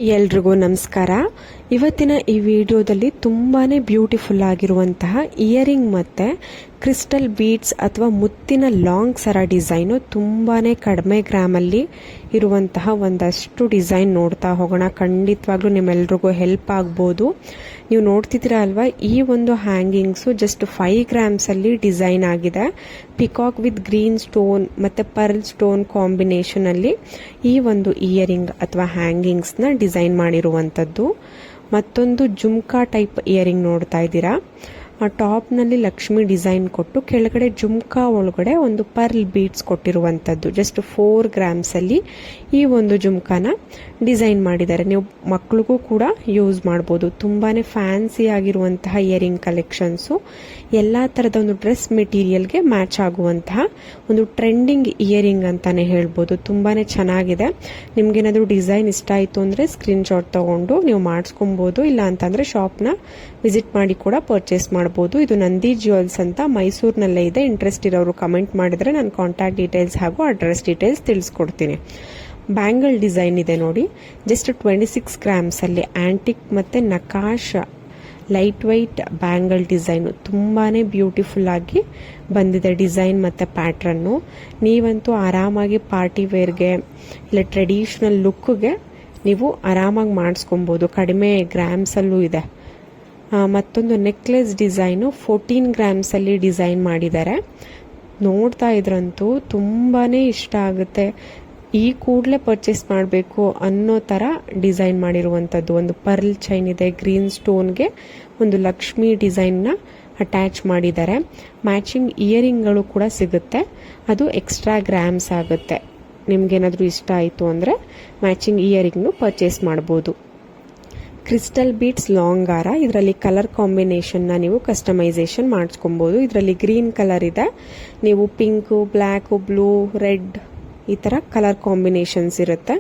ಎಲ್ರಿಗೂ ನಮಸ್ಕಾರ. ಇವತ್ತಿನ ಈ ವಿಡಿಯೋದಲ್ಲಿ ತುಂಬಾನೇ ಬ್ಯೂಟಿಫುಲ್ ಆಗಿರುವಂತಹ ಇಯರಿಂಗ್ ಮತ್ತೆ ಕ್ರಿಸ್ಟಲ್ ಬೀಡ್ಸ್ ಅಥವಾ ಮುತ್ತಿನ ಲಾಂಗ್ ಸರ ಡಿಸೈನು ತುಂಬಾನೇ ಕಡಿಮೆ ಗ್ರಾಮಲ್ಲಿ ಇರುವಂತಹ ಒಂದಷ್ಟು ಡಿಸೈನ್ ನೋಡ್ತಾ ಹೋಗೋಣ. ಖಂಡಿತವಾಗ್ಲೂ ನಿಮ್ಮೆಲ್ರಿಗೂ ಹೆಲ್ಪ್ ಆಗ್ಬೋದು. ನೀವು ನೋಡ್ತಿದ್ದೀರಾ ಅಲ್ವಾ, ಈ ಒಂದು ಹ್ಯಾಂಗಿಂಗ್ಸು ಜಸ್ಟ್ 5 ಗ್ರಾಮ್ಸ್ ಅಲ್ಲಿ ಡಿಸೈನ್ ಆಗಿದೆ. ಪಿಕಾಕ್ ವಿತ್ ಗ್ರೀನ್ ಸ್ಟೋನ್ ಮತ್ತೆ ಪರ್ಲ್ ಸ್ಟೋನ್ ಕಾಂಬಿನೇಷನ್ ಅಲ್ಲಿ ಈ ಒಂದು ಇಯರಿಂಗ್ ಅಥವಾ ಹ್ಯಾಂಗಿಂಗ್ಸ್ ನ ಡಿಸೈನ್ ಮಾಡಿರುವಂತದ್ದು. ಮತ್ತೊಂದು ಜುಮ್ಕಾ ಟೈಪ್ ಇಯರಿಂಗ್ ನೋಡ್ತಾ ಇದ್ದೀರಾ. ಆ ಟಾಪ್ನಲ್ಲಿ ಲಕ್ಷ್ಮಿ ಡಿಸೈನ್ ಕೊಟ್ಟು ಕೆಳಗಡೆ ಜುಮ್ಕಾ ಒಳಗಡೆ ಒಂದು ಪರ್ಲ್ ಬೀಡ್ಸ್ ಕೊಟ್ಟಿರುವಂಥದ್ದು. ಜಸ್ಟ್ 4 ಗ್ರಾಮ್ಸ್ ಅಲ್ಲಿ ಈ ಒಂದು ಜುಮ್ಕಾನ ಡಿಸೈನ್ ಮಾಡಿದ್ದಾರೆ. ನೀವು ಮಕ್ಕಳಿಗೂ ಕೂಡ ಯೂಸ್ ಮಾಡ್ಬೋದು. ತುಂಬಾನೇ ಫ್ಯಾನ್ಸಿ ಆಗಿರುವಂತಹ ಇಯರಿಂಗ್ ಕಲೆಕ್ಷನ್ಸು, ಎಲ್ಲ ಥರದ ಒಂದು ಡ್ರೆಸ್ ಮೆಟೀರಿಯಲ್ಗೆ ಮ್ಯಾಚ್ ಆಗುವಂತಹ ಒಂದು ಟ್ರೆಂಡಿಂಗ್ ಇಯರಿಂಗ್ ಅಂತಾನೆ ಹೇಳ್ಬೋದು. ತುಂಬಾನೇ ಚೆನ್ನಾಗಿದೆ. ನಿಮ್ಗೇನಾದ್ರೂ ಡಿಸೈನ್ ಇಷ್ಟ ಆಯಿತು ಅಂದರೆ ಸ್ಕ್ರೀನ್ಶಾಟ್ ತಗೊಂಡು ನೀವು ಮಾಡಿಸ್ಕೊಬೋದು. ಇಲ್ಲ ಅಂತಂದ್ರೆ ಶಾಪ್ನ ವಿಸಿಟ್ ಮಾಡಿ ಕೂಡ ಪರ್ಚೇಸ್ ಮಾಡಬಹುದು. ಇದು ನಂದಿ ಜ್ಯುವೆಲ್ಸ್ ಅಂತ ಮೈಸೂರಿನಲ್ಲೇ ಇದೆ. ಇಂಟ್ರೆಸ್ಟ್ ಇರೋರು ಕಮೆಂಟ್ ಮಾಡಿದ್ರೆ ನಾನು ಕಾಂಟ್ಯಾಕ್ಟ್ ಡೀಟೇಲ್ಸ್ ಹಾಗೂ ಅಡ್ರೆಸ್ ಡೀಟೇಲ್ಸ್ ತಿಳಿಸ್ಕೊಡ್ತೀನಿ. ಬ್ಯಾಂಗಲ್ ಡಿಸೈನ್ ಇದೆ ನೋಡಿ. ಜಸ್ಟ್ 26 ಗ್ರಾಮ್ಸ್ ಅಲ್ಲಿ ಆಂಟಿಕ್ ಮತ್ತೆ ನಕಾಶ್ ಲೈಟ್ ವೈಟ್ ಬ್ಯಾಂಗಲ್ ಡಿಸೈನು ತುಂಬಾನೇ ಬ್ಯೂಟಿಫುಲ್ ಆಗಿ ಬಂದಿದೆ. ಡಿಸೈನ್ ಮತ್ತೆ ಪ್ಯಾಟ್ರನ್ನು ನೀವಂತೂ ಆರಾಮಾಗಿ ಪಾರ್ಟಿ ವೇರ್ಗೆ ಇಲ್ಲ ಟ್ರೆಡಿಷನಲ್ ಲುಕ್ಗೆ ನೀವು ಆರಾಮಾಗಿ ಮಾಡಿಸ್ಕೊಬಹುದು. ಕಡಿಮೆ ಗ್ರಾಮ್ಸ್ ಅಲ್ಲೂ ಇದೆ. ಮತ್ತೊಂದು ನೆಕ್ಲೆಸ್ ಡಿಸೈನು 14 ಗ್ರಾಮ್ಸ್ ಅಲ್ಲಿ ಡಿಸೈನ್ ಮಾಡಿದ್ದಾರೆ. ನೋಡ್ತಾ ಇದ್ರಂತೂ ತುಂಬಾನೇ ಇಷ್ಟ ಆಗುತ್ತೆ. ಈ ಕೂಡಲೇ ಪರ್ಚೇಸ್ ಮಾಡಬೇಕು ಅನ್ನೋ ತರ ಡಿಸೈನ್ ಮಾಡಿರುವಂತದ್ದು. ಒಂದು ಪರ್ಲ್ ಚೈನ್ ಇದೆ, ಗ್ರೀನ್ ಸ್ಟೋನ್ಗೆ ಒಂದು ಲಕ್ಷ್ಮಿ ಡಿಸೈನ್ ನ ಅಟ್ಯಾಚ್ ಮಾಡಿದ್ದಾರೆ. ಮ್ಯಾಚಿಂಗ್ ಇಯರಿಂಗ್ಗಳು ಕೂಡ ಸಿಗುತ್ತೆ. ಅದು ಎಕ್ಸ್ಟ್ರಾ ಗ್ರಾಮ್ಸ್ ಆಗುತ್ತೆ. ನಿಮ್ಗೇನಾದ್ರೂ ಇಷ್ಟ ಆಯಿತು ಅಂದ್ರೆ ಮ್ಯಾಚಿಂಗ್ ಇಯರಿಂಗ್ನು ಪರ್ಚೇಸ್ ಮಾಡಬಹುದು. ಕ್ರಿಸ್ಟಲ್ ಬೀಡ್ಸ್ ಲಾಂಗ್ ಹಾರ. ಇದರಲ್ಲಿ ಕಲರ್ ಕಾಂಬಿನೇಷನ್ ನ ನೀವು ಕಸ್ಟಮೈಸೇಷನ್ ಮಾಡಿಸ್ಕೊಬಹುದು. ಇದರಲ್ಲಿ ಗ್ರೀನ್ ಕಲರ್ ಇದೆ. ನೀವು ಪಿಂಕ್, ಬ್ಲ್ಯಾಕ್, ಬ್ಲೂ, ರೆಡ್ ಈ ತರ ಕಲರ್ ಕಾಂಬಿನೇಷನ್ಸ್ ಇರುತ್ತೆ.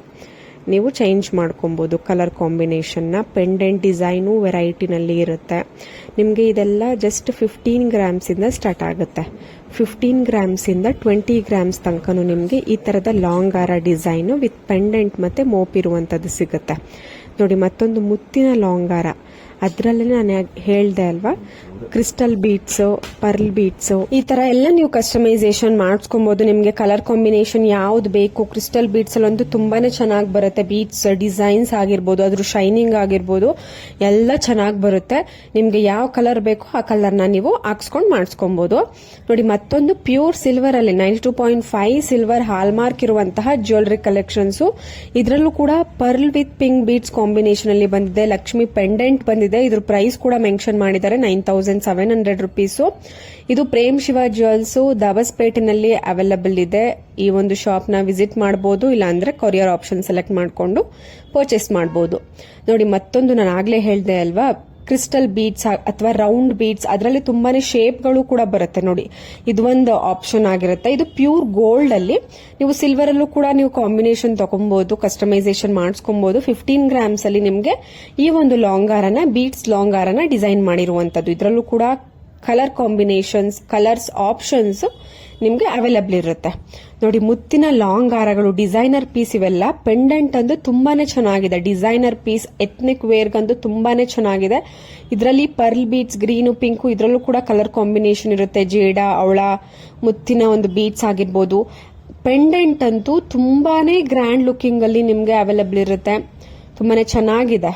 ನೀವು ಚೇಂಜ್ ಮಾಡ್ಕೊಬಹುದು ಕಲರ್ ಕಾಂಬಿನೇಷನ್ ನ. ಪೆಂಡೆಂಟ್ ಡಿಸೈನು ವೆರೈಟಿನಲ್ಲಿ ಇರುತ್ತೆ. ನಿಮಗೆ ಇದೆಲ್ಲ ಜಸ್ಟ್ 15 ಗ್ರಾಮ್ಸ್ ಇಂದ ಸ್ಟಾರ್ಟ್ ಆಗುತ್ತೆ. 15 ಗ್ರಾಮ್ಸ್ ಇಂದ 20 ಗ್ರಾಮ್ಸ್ ತನಕನೂ ನಿಮಗೆ ಈ ತರದ ಲಾಂಗ್ ಹಾರ ಡಿಸೈನು ವಿತ್ ಪೆಂಡೆಂಟ್ ಮತ್ತೆ ಮೋಪ್ ಇರುವಂತದ್ದು ಸಿಗುತ್ತೆ ನೋಡಿ. ಮತ್ತೊಂದು ಮುತ್ತಿನ ಲಾಂಗ್ ಹಾರ. ಅದರಲ್ಲೇ ನಾನು ಹೇಳ್ದೆ ಅಲ್ವಾ, ಕ್ರಿಸ್ಟಲ್ ಬೀಡ್ಸ್, ಪರ್ಲ್ ಬೀಡ್ಸ್ ಈ ತರ ಎಲ್ಲ ನೀವು ಕಸ್ಟಮೈಸೇಷನ್ ಮಾಡಿಸ್ಕೊಬಹುದು. ನಿಮಗೆ ಕಲರ್ ಕಾಂಬಿನೇಷನ್ ಯಾವ್ದು ಬೇಕು. ಕ್ರಿಸ್ಟಲ್ ಬೀಡ್ಸ್ ಅಲ್ಲಂತೂ ತುಂಬಾನೇ ಚೆನ್ನಾಗಿ ಬರುತ್ತೆ. ಬೀಡ್ಸ್ ಡಿಸೈನ್ಸ್ ಆಗಿರ್ಬೋದು, ಅದ್ರ ಶೈನಿಂಗ್ ಆಗಿರ್ಬೋದು, ಎಲ್ಲ ಚೆನ್ನಾಗಿ ಬರುತ್ತೆ. ನಿಮ್ಗೆ ಯಾವ ಕಲರ್ ಬೇಕೋ ಆ ಕಲರ್ನ ನೀವು ಹಾಕ್ಸ್ಕೊಂಡು ಮಾಡಿಸ್ಕೊಬಹುದು ನೋಡಿ. ಮತ್ತೊಂದು ಪ್ಯೂರ್ ಸಿಲ್ವರ್ ಅಲ್ಲಿ 92.5 ಸಿಲ್ವರ್ ಹಾಲ್ ಮಾರ್ಕ್ ಇರುವಂತಹ ಜ್ಯುವೆಲರಿ ಕಲೆಕ್ಷನ್ಸ್. ಇದರಲ್ಲೂ ಕೂಡ pearl with pink beads combination ಅಲ್ಲಿ ಬಂದಿದೆ. ಲಕ್ಷ್ಮಿ ಪೆಂಡೆಂಟ್ ಬಂದಿದೆ. ಇದ್ರ ಪ್ರೈಸ್ ಕೂಡ ಮೆನ್ಷನ್ ಮಾಡಿದ್ದಾರೆ, 9700 ರೂಪೀಸು. ಇದು ಪ್ರೇಮ್ ಶಿವ ಜ್ಯುವೆಲ್ಸ್ ದಾಬಸ್ಪೇಟೆನಲ್ಲಿ ಅವೈಲಬಲ್ ಇದೆ. ಈ ಒಂದು ಶಾಪ್ ನ ವಿಸಿಟ್ ಮಾಡಬಹುದು. ಇಲ್ಲ ಅಂದ್ರೆ ಕೊರಿಯರ್ ಆಪ್ಷನ್ ಸೆಲೆಕ್ಟ್ ಮಾಡಿಕೊಂಡು ಪರ್ಚೇಸ್ ಮಾಡಬಹುದು ನೋಡಿ. ಮತ್ತೊಂದು ನಾನು ಆಗ್ಲೇ ಹೇಳ್ದೆ ಅಲ್ವಾ, ಕ್ರಿಸ್ಟಲ್ ಬೀಡ್ಸ್ ಅಥವಾ ರೌಂಡ್ ಬೀಡ್ಸ್. ಅದರಲ್ಲಿ ತುಂಬಾನೇ ಶೇಪ್ಗಳು ಕೂಡ ಬರುತ್ತೆ ನೋಡಿ. ಇದು ಒಂದು ಆಪ್ಷನ್ ಆಗಿರುತ್ತೆ. ಇದು ಪ್ಯೂರ್ ಗೋಲ್ಡ್ ಅಲ್ಲಿ. ನೀವು ಸಿಲ್ವರ್ ಅಲ್ಲೂ ಕೂಡ ನೀವು ಕಾಂಬಿನೇಷನ್ ತಗೊಬಹುದು, ಕಸ್ಟಮೈಸೇಷನ್ ಮಾಡಿಸ್ಕೊಬಹುದು. 15 ಗ್ರಾಮ್ಸ್ ಅಲ್ಲಿ ನಿಮ್ಗೆ ಈ ಒಂದು ಲಾಂಗ್ ಹಾರನ, ಬೀಡ್ಸ್ ಲಾಂಗ್ ಹಾರನ ಡಿಸೈನ್ ಮಾಡಿರುವಂತದ್ದು. ಇದರಲ್ಲೂ ಕೂಡ ಕಲರ್ ಕಾಂಬಿನೇಷನ್ಸ್, ಕಲರ್ಸ್ ಆಪ್ಷನ್ಸ್ ನಿಮ್ಗೆ ಅವೈಲಬಲ್ ಇರುತ್ತೆ ನೋಡಿ. ಮುತ್ತಿನ ಲಾಂಗ್ ಹಾರಗಳು, ಡಿಸೈನರ್ ಪೀಸ್ ಇವೆಲ್ಲ. ಪೆಂಡೆಂಟ್ ಅಂದು ತುಂಬಾನೇ ಚೆನ್ನಾಗಿದೆ. ಡಿಸೈನರ್ ಪೀಸ್ ಎಥ್ನಿಕ್ ವೇರ್ಗಂತೂ ತುಂಬಾನೇ ಚೆನ್ನಾಗಿದೆ. ಇದರಲ್ಲಿ ಪರ್ಲ್ ಬೀಡ್ಸ್, ಗ್ರೀನು, ಪಿಂಕು ಇದರಲ್ಲೂ ಕೂಡ ಕಲರ್ ಕಾಂಬಿನೇಷನ್ ಇರುತ್ತೆ. ಜೇಡ, ಅವಳ, ಮುತ್ತಿನ ಒಂದು ಬೀಡ್ಸ್ ಆಗಿರ್ಬೋದು. ಪೆಂಡೆಂಟ್ ಅಂತೂ ತುಂಬಾನೇ ಗ್ರ್ಯಾಂಡ್ ಲುಕಿಂಗ್ ಅಲ್ಲಿ ನಿಮ್ಗೆ ಅವೈಲಬಲ್ ಇರುತ್ತೆ. ತುಂಬಾನೇ ಚೆನ್ನಾಗಿದೆ.